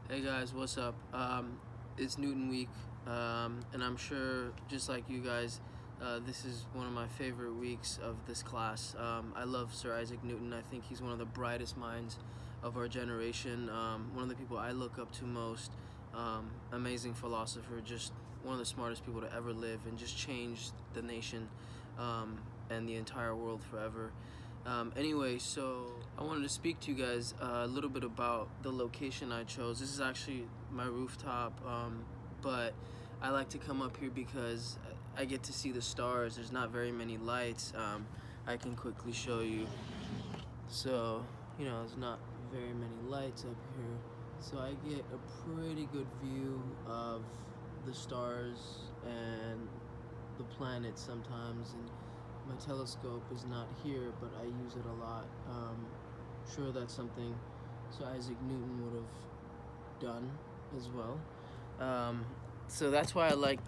Hey guys, what's up? It's Newton week, and I'm sure, just like you guys, this is one of my favorite weeks of this class. I love Sir Isaac Newton. I think he's one of the brightest minds of our generation, one of the people I look up to most. Amazing philosopher, just one of the smartest people to ever live, and just changed the nation and the entire world forever. Anyway, so I wanted to speak to you guys a little bit about the location I chose. This is actually my rooftop, but I like to come up here because I get to see the stars. There's not very many lights. I can quickly show you. So, there's not very many lights up here. So I get a pretty good view of the stars and the planets sometimes. And my telescope is not here, but I use it a lot. Sure, that's something Sir Isaac Newton would have done as well. So that's why I like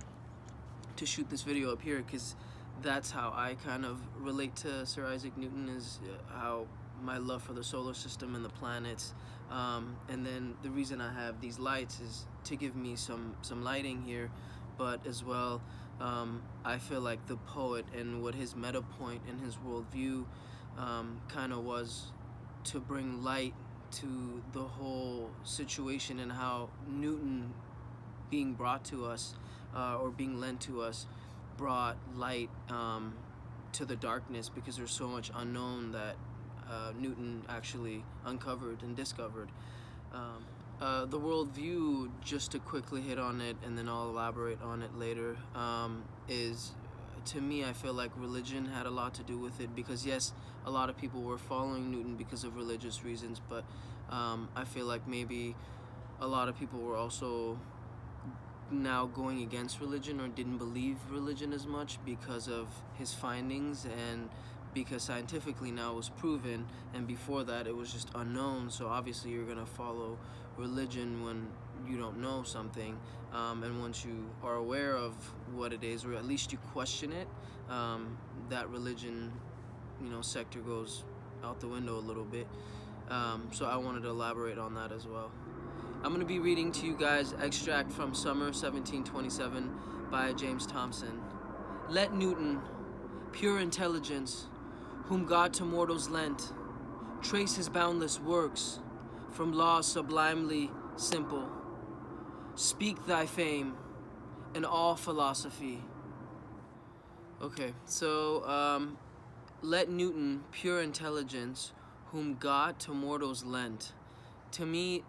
to shoot this video up here, because that's how I kind of relate to Sir Isaac Newton, is how my love for the solar system and the planets. And then the reason I have these lights is to give me some lighting here, but as well, I feel like the poet and what his meta point and his worldview kind of was to bring light to the whole situation, and how Newton being brought to us or being lent to us brought light to the darkness, because there's so much unknown that Newton actually uncovered and discovered. The worldview, just to quickly hit on it and then I'll elaborate on it later, is, to me, I feel like religion had a lot to do with it, because yes, a lot of people were following Newton because of religious reasons, but I feel like maybe a lot of people were also now going against religion, or didn't believe religion as much because of his findings, and because scientifically now it was proven, and before that it was just unknown. So obviously you're gonna follow religion when you don't know something, and once you are aware of what it is, or at least you question it, that religion, sector goes out the window a little bit. So I wanted to elaborate on that as well. I'm going to be reading to you guys extract from Summer 1727 by James Thomson. Let Newton, pure intelligence, whom God to mortals lent, trace his boundless works from laws sublimely simple. Speak thy fame in all philosophy. Okay, so let Newton, pure intelligence, whom God to mortals lent. To me,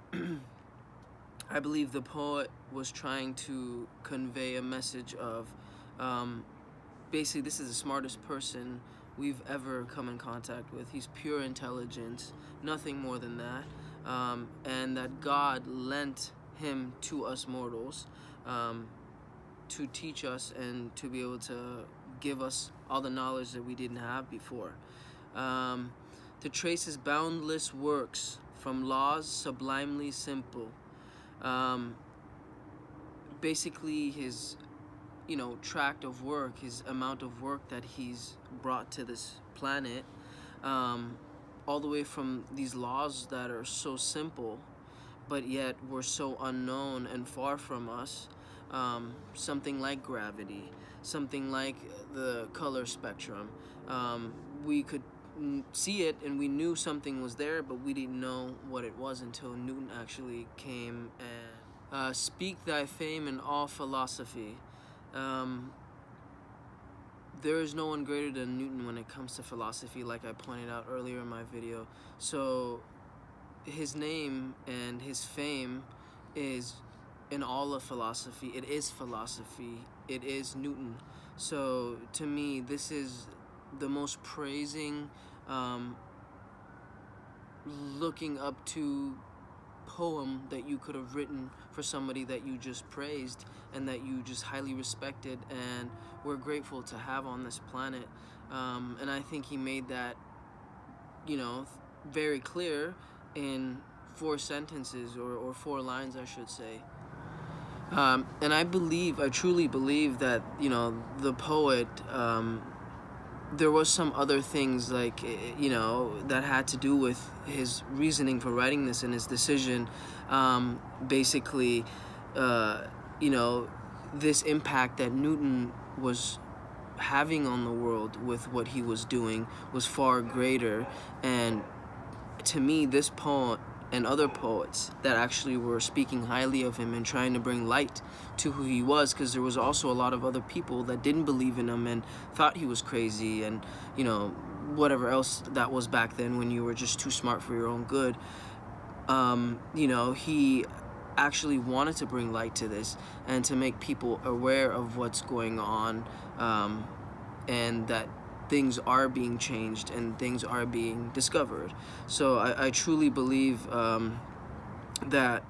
I believe the poet was trying to convey a message of, basically, this is the smartest person we've ever come in contact with. He's pure intelligence, nothing more than that, and that God lent him to us mortals to teach us and to be able to give us all the knowledge that we didn't have before. To trace his boundless works from laws sublimely simple. Basically his tract of work, his amount of work that he's brought to this planet, all the way from these laws that are so simple but yet were so unknown and far from us, something like gravity, something like the color spectrum. We could see it and we knew something was there, but we didn't know what it was until Newton actually came and speak thy fame in all philosophy. There is no one greater than Newton when it comes to philosophy, like I pointed out earlier in my video. So his name and his fame is in all of philosophy. It is philosophy. It is Newton. So to me, this is the most praising, looking up to poem that you could have written for somebody that you just praised and that you just highly respected and were grateful to have on this planet. And I think he made that, very clear in 4 sentences, or 4 lines, I should say. And I truly believe that, the poet there was some other things, like, that had to do with his reasoning for writing this and his decision. Basically, uh, you know, this impact that Newton was having on the world with what he was doing was far greater. And to me, this poet and other poets that actually were speaking highly of him and trying to bring light to who he was, because there was also a lot of other people that didn't believe in him and thought he was crazy, and whatever else that was back then, when you were just too smart for your own good. He actually wanted to bring light to this and to make people aware of what's going on, and that things are being changed and things are being discovered. So I truly believe that